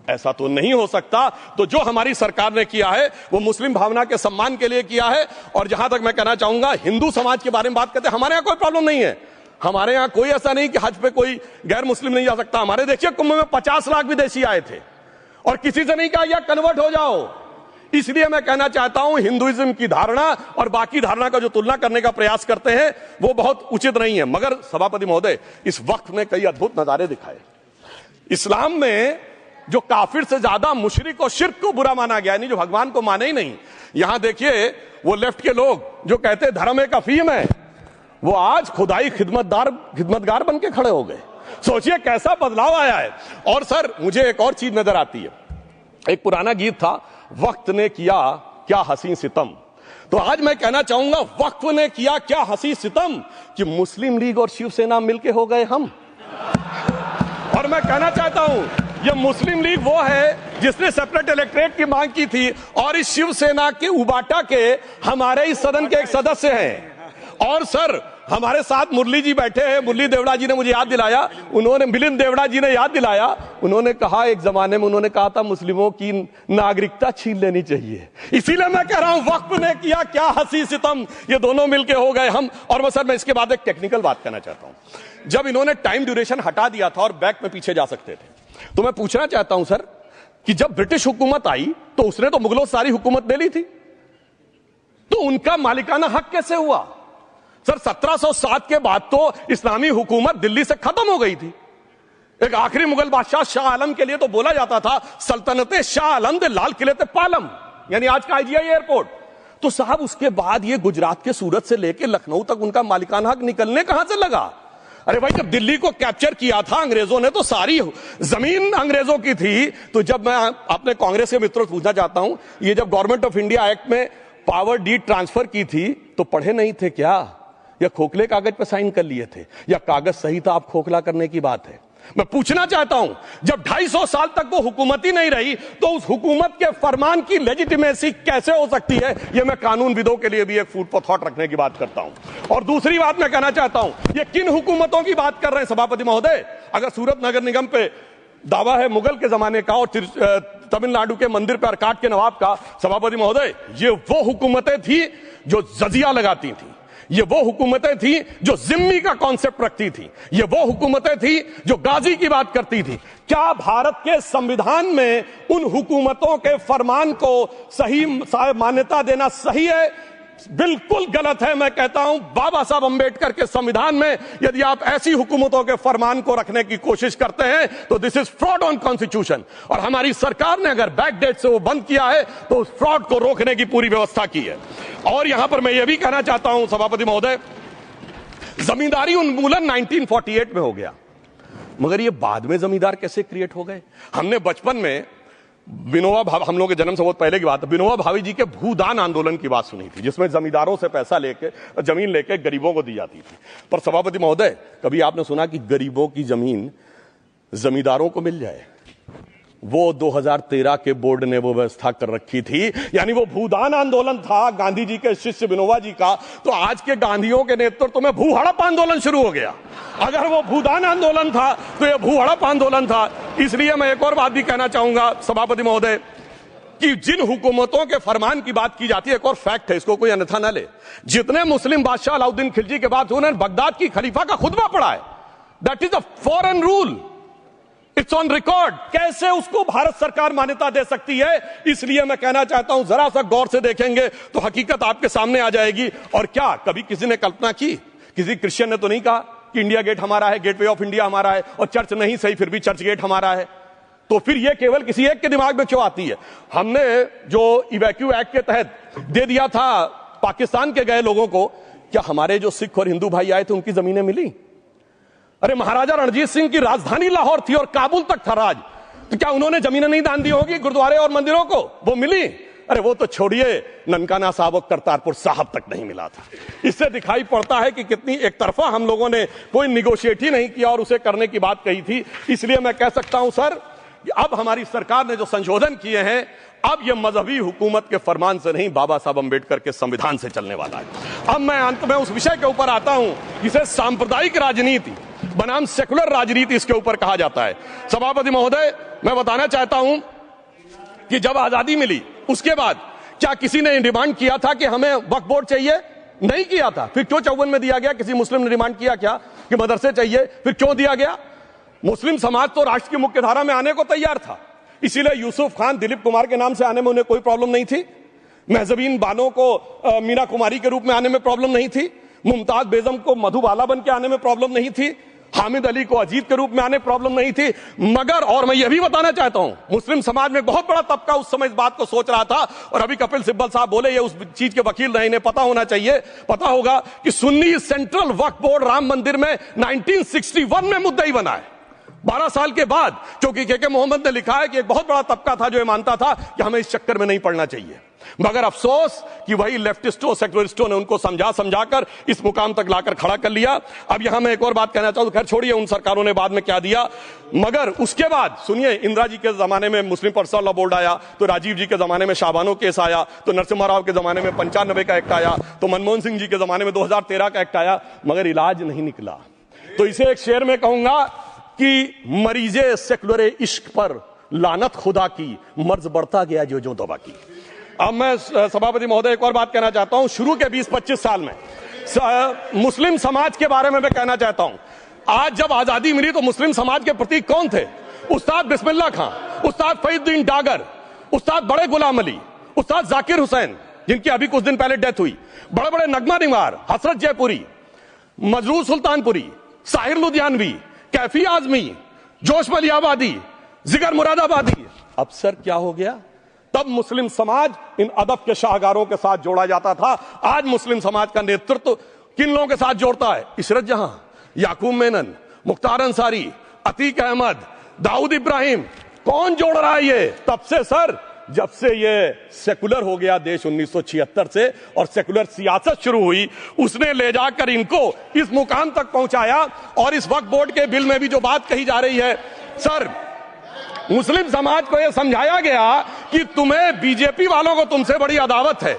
ऐसा तो नहीं हो सकता। तो जो हमारी सरकार ने किया है वो मुस्लिम भावना के सम्मान के लिए किया है। और जहां तक मैं कहना चाहूंगा, हिंदू समाज के बारे में बात करते हैं, हमारे यहां कोई प्रॉब्लम नहीं है। हमारे यहां कोई ऐसा नहीं कि हज पे कोई गैर मुस्लिम नहीं जा सकता। हमारे देखिए कुंभ में 50 लाख विदेशी आए थे और किसी से नहीं कहा या कन्वर्ट हो जाओ। इसलिए मैं कहना चाहता हूं, हिंदुइज्म की धारणा और बाकी धारणा का जो तुलना करने का प्रयास करते हैं वो बहुत उचित नहीं है। मगर सभापति महोदय, इस वक्त ने कई अद्भुत नजारे दिखाए। इस्लाम में जो काफिर से ज्यादा मुशरिक और शिर्क को बुरा माना गया, नहीं जो भगवान को माने ही नहीं। यहां देखिए वो लेफ्ट के लोग जो कहते धर्म एक अफीम है, वो आज खुदाई खिदमतगार बन के खड़े हो गए। सोचिए कैसा बदलाव आया है। और सर मुझे एक और चीज नजर आती है, एक पुराना गीत था, वक्त ने किया क्या हसी सितम। तो आज मैं कहना चाहूंगा, वक्त ने किया क्या हसी सितम कि मुस्लिम लीग और शिवसेना मिलके हो गए हम। और मैं कहना चाहता हूं, ये मुस्लिम लीग वो है जिसने सेपरेट इलेक्टोरेट की मांग की थी और इस शिवसेना के उबाटा के हमारे इस सदन के एक सदस्य हैं। और सर हमारे साथ मुरली जी बैठे हैं, मुरली देवड़ा जी ने मुझे याद दिलाया, उन्होंने मिलिंद देवड़ा जी ने याद दिलाया, उन्होंने कहा एक जमाने में उन्होंने कहा था मुस्लिमों की नागरिकता छीन लेनी चाहिए। इसीलिए मैं कह रहा हूं, वक्त ने किया क्या हसी सितम, ये दोनों मिलके हो गए हम। और सर मैं इसके बाद एक टेक्निकल बात करना चाहता हूं। जब इन्होंने टाइम ड्यूरेशन हटा दिया था और बैक में पीछे जा सकते थे, तो मैं पूछना चाहता हूं सर कि जब ब्रिटिश हुकूमत आई तो उसने तो मुगलों सारी हुकूमत ले ली थी, तो उनका मालिकाना हक कैसे हुआ? सर 1707 के बाद तो इस्लामी हुकूमत दिल्ली से खत्म हो गई थी। एक आखिरी मुगल बादशाह शाह आलम के लिए तो बोला जाता था सल्तनते शाह आलम दे लाल किले ते पालम, यानी आज का आईजीआई एयरपोर्ट। तो साहब उसके बाद ये गुजरात के सूरत से लेकर लखनऊ तक उनका मालिकाना हक निकलने कहां से लगा? अरे भाई जब दिल्ली को कैप्चर किया था अंग्रेजों ने तो सारी जमीन अंग्रेजों की थी। तो जब मैं अपने कांग्रेस के मित्रों से पूछना चाहता हूं, ये जब गवर्नमेंट ऑफ इंडिया एक्ट में पावर डीड ट्रांसफर की थी तो पढ़े नहीं थे क्या, या खोखले कागज पर साइन कर लिए थे, या कागज सही था, आप खोखला करने की बात है? मैं पूछना चाहता हूं, जब 250 साल तक वो हुकूमत ही नहीं रही तो उस हुकूमत के फरमान की लेजिटिमेसी कैसे हो सकती है? ये मैं कानूनविदों के लिए भी एक फूड फॉर थॉट रखने की बात करता हूं। और दूसरी बात मैं कहना चाहता हूं, ये किन हुकूमतों की बात कर रहे हैं सभापति महोदय? अगर सूरत नगर निगम पे दावा है मुगल के जमाने का और तमिलनाडु के मंदिर पर अरकाट के नवाब का, सभापति महोदय ये वो हुकूमतें थी जो जजिया लगाती थी, ये वो हुकूमतें थी जो जिम्मी का कॉन्सेप्ट रखती थी, ये वो हुकूमतें थी जो गाजी की बात करती थी। क्या भारत के संविधान में उन हुकूमतों के फरमान को सही मान्यता देना सही है? बिल्कुल गलत है। मैं कहता हूं बाबा साहब अंबेडकर के संविधान में यदि आप ऐसी हुकूमतों के फरमान को रखने की कोशिश करते हैं तो this is fraud on constitution. और हमारी सरकार ने अगर बैकडेट से वो बंद किया है तो उस फ्रॉड को रोकने की पूरी व्यवस्था की है। और यहां पर मैं ये भी कहना चाहता हूं सभापति महोदय, जमींदारी उन्मूलन 1948 में हो गया, मगर ये बाद में जमींदार कैसे क्रिएट हो गए? हमने बचपन में विनोबा भावे, हम लोग के जन्म से बहुत पहले की बात है, विनोबा भावे जी के भूदान आंदोलन की बात सुनी थी, जिसमें जमींदारों से पैसा लेके जमीन लेके गरीबों को दी जाती थी। पर सभापति महोदय, कभी आपने सुना कि गरीबों की जमीन जमींदारों को मिल जाए? वो 2013 के बोर्ड ने वो व्यवस्था कर रखी थी। यानी वो भूदान आंदोलन था गांधी जी के शिष्य विनोबा जी का, तो आज के गांधियों के नेतृत्व में भू हड़प आंदोलन शुरू हो गया। अगर वो भूदान आंदोलन था तो ये भू हड़प आंदोलन था। इसलिए मैं एक और बात भी कहना चाहूंगा सभापति महोदय कि जिन हुकूमतों के फरमान की बात की जाती है, एक और फैक्ट है, इसको कोई अन्यथा न ले, जितने मुस्लिम बादशाह अलाउद्दीन खिलजी के बाद उन्होंने बगदाद की खलीफा का खुतबा पढ़ा है, that is a foreign rule, it's on record. कैसे उसको भारत सरकार मान्यता दे सकती है? इसलिए मैं कहना चाहता हूं जरा सा गौर से देखेंगे तो हकीकत आपके सामने आ जाएगी। और क्या कभी किसी ने कल्पना की, किसी क्रिश्चियन ने तो नहीं कहा कि इंडिया गेट हमारा है, गेटवे ऑफ इंडिया हमारा है, और चर्च नहीं सही फिर भी चर्च गेट हमारा है? तो फिर यह केवल किसी एक के दिमाग में क्यों आती है? हमने जो इवैक्यू एक्ट के तहत दे दिया था पाकिस्तान के गए लोगों को, क्या हमारे जो सिख और हिंदू भाई आए थे उनकी जमीनें मिली? अरे महाराजा रणजीत सिंह की राजधानी लाहौर थी और काबुल तक था राज, तो क्या उन्होंने जमीनें नहीं दान दी होगी गुरुद्वारे और मंदिरों को? वो मिली? अरे वो तो छोड़िए, ननकाना साहब और करतारपुर साहब तक नहीं मिला था। इससे दिखाई पड़ता है कि कितनी एक तरफा हम लोगों ने कोई निगोशिएट ही नहीं किया और उसे करने की बात कही थी। इसलिए मैं कह सकता हूं सर, अब हमारी सरकार ने जो संशोधन किए हैं, अब यह मजहबी हुकूमत के फरमान से नहीं, बाबा साहब अंबेडकर के संविधान से चलने वाला है। अब मैं अंत में उस विषय के ऊपर आता हूं जिसे सांप्रदायिक राजनीति, बनाम सेकुलर राजनीति इसके ऊपर कहा जाता है। सभापति महोदय, मैं बताना चाहता हूं कि जब आजादी मिली उसके बाद क्या किसी ने डिमांड किया था कि हमें वक्फ बोर्ड चाहिए? नहीं किया था। फिर क्यों 54 में दिया गया? किसी मुस्लिम ने डिमांड किया क्या कि मदरसे चाहिए? फिर क्यों दिया गया? मुस्लिम समाज तो राष्ट्र की मुख्य धारा में आने को तैयार था, इसीलिए यूसुफ खान, दिलीप कुमार के नाम से आने में उन्हें कोई प्रॉब्लम नहीं थी। महजबीन बानो को मीना कुमारी के रूप में आने में प्रॉब्लम नहीं थी। मुमताज बेगम को मधुबाला बन के आने में प्रॉब्लम नहीं थी। हामिद अली को अजीत के रूप में आने प्रॉब्लम नहीं थी। मगर, और मैं यह भी बताना चाहता हूं, मुस्लिम समाज में बहुत बड़ा तबका उस समय इस बात को सोच रहा था, और अभी कपिल सिब्बल साहब बोले ये उस चीज के वकील नहीं, इन्हें पता होना चाहिए, पता होगा कि सुन्नी सेंट्रल वक्फ बोर्ड राम मंदिर में 1961 में मुद्दई बना है। 12 साल के बाद, क्योंकि के मोहम्मद ने लिखा है कि एक बहुत बड़ा तबका था जो ये मानता था कि हमें इस चक्कर में नहीं पड़ना चाहिए। मगर अफसोस कि वही लेफ्टिस्टों, सेक्युलरिस्टों ने उनको समझाकर इस मुकाम तक लाकर खड़ा कर लिया। अब यहां मैं एक और बात कहना चाहूं, खैर छोड़िए उन सरकारों ने बाद में क्या दिया, मगर उसके बाद सुनिए, इंदिरा जी के जमाने में मुस्लिम पर्सनल लॉ बोर्ड आया, तो राजीव जी के जमाने में शाबानो केस आया, तो नरसिम्हा राव के जमाने में 95 का एक्ट आया, तो मनमोहन सिंह जी के जमाने में 2013 का एक्ट आया, मगर इलाज नहीं निकला। तो इसे एक शेर में कहूंगा कि मरीजे सेकुलर इश्क पर लानत खुदा की, मर्ज बढ़ता गया जो दवा की। अब मैं सभापति महोदय एक और बात कहना चाहता हूं। शुरू के 20-25 साल में मुस्लिम समाज के बारे में मैं कहना चाहता हूं, आज जब आजादी मिली तो मुस्लिम समाज के प्रतीक कौन थे? उस्ताद बिस्मिल्लाह खां, उस्ताद फरीदुद्दीन डागर, उस्ताद बड़े गुलाम अली, उस्ताद जाकिर हुसैन, जिनकी अभी कुछ दिन पहले डेथ हुई, बड़े बड़े नगमा निवार, हसरत जयपुरी, मजरूर सुल्तानपुरी, साहिर लुधियानवी, कैफी आजमी, जोश मलियाबादी, जिगर मुरादाबादी। अब सर क्या हो गया? तब मुस्लिम समाज इन अदब के शाहकारों के साथ जोड़ा जाता था। आज मुस्लिम समाज का नेतृत्व किन लोगों के साथ जोड़ता है? इशरत जहां, याकूब मेनन, मुख्तार अंसारी, अतीक अहमद, दाऊद इब्राहिम। कौन जोड़ रहा है ये? तब से सर, जब से ये सेकुलर हो गया देश 1976 से और सेकुलर सियासत शुरू हुई, उसने ले जाकर इनको इस मुकाम तक पहुंचाया। और इस वक्फ बोर्ड के बिल में भी जो बात कही जा रही है, सर मुस्लिम समाज को यह समझाया गया कि तुम्हें, बीजेपी वालों को तुमसे बड़ी अदावत है,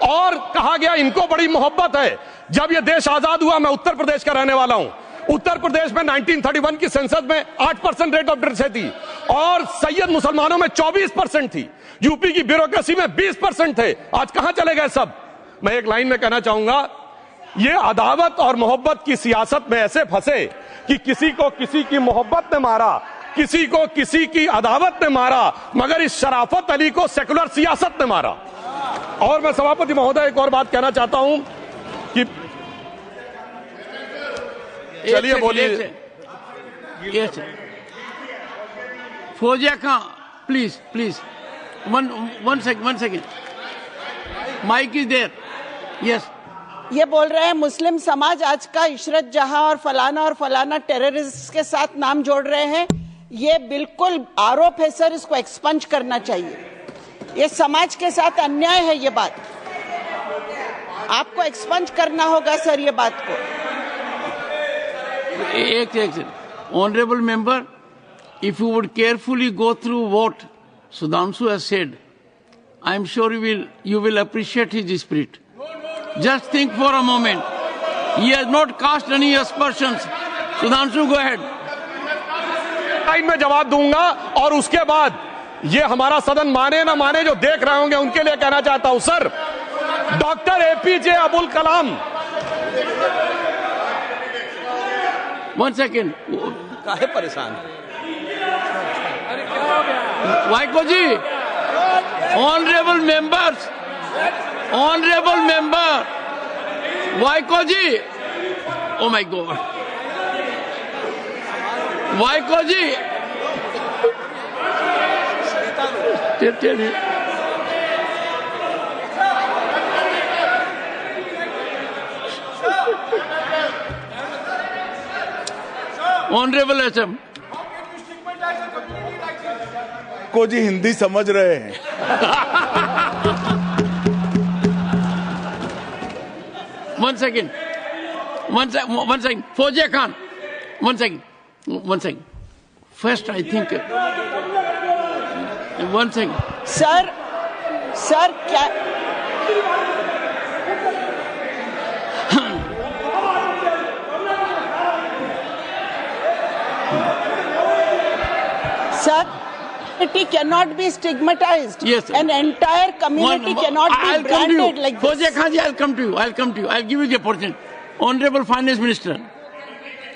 और कहा गया इनको बड़ी मोहब्बत है। जब यह देश आजाद हुआ, मैं उत्तर प्रदेश का रहने वाला हूं, उत्तर प्रदेश में 1931 की सेंसस में 8% रेट ऑफ डेथ थी और सैयद मुसलमानों में 24% थी। यूपी की ब्यूरोक्रेसी में 20% थे। आज कहां चले गए सब? मैं एक लाइन में कहना चाहूंगा, ये अदावत और मोहब्बत की सियासत में ऐसे फंसे कि किसी को किसी की मोहब्बत ने मारा, किसी को किसी की अदावत ने मारा, मगर इस शराफत अली को सेकुलर सियासत ने मारा। और मैं सभापति महोदय एक और बात कहना चाहता हूं कि चलिए बोलिए। Fauzia Khan, please one second, mike is there. Yes, ये बोल रहे हैं मुस्लिम समाज आज का इशरत जहां और फलाना टेररिस्ट के साथ नाम जोड़ रहे हैं। ये बिल्कुल आरोप है सर, इसको एक्सपंज करना चाहिए। ये समाज के साथ अन्याय है। ये बात आपको एक्सपंज करना होगा सर, ये बात को। एक honourable member, if you would carefully go through what Sudhanshu has said, I am sure you will appreciate his spirit. Just think for a moment. He has not cast any aspersions. Sudhanshu, go ahead. मैं जवाब दूंगा और उसके बाद ये हमारा सदन माने ना माने, जो देख रहे होंगे उनके लिए कहना चाहता हूं, sir doctor APJ Abdul Kalam. One second. काहे परेशान? Vaiko ji, honourable member, Vaiko ji, oh my God, Vaiko ji, honourable SM को जी हिंदी समझ रहे हैं। One second. Fauziya Khan. One second. First, I think. One second. Sir क्या Sir, community cannot be stigmatized. Yes, sir. An entire community cannot be branded like this. Fauziya Khan ji, I'll come to you. I'll give you the opportunity. Honorable Finance Minister,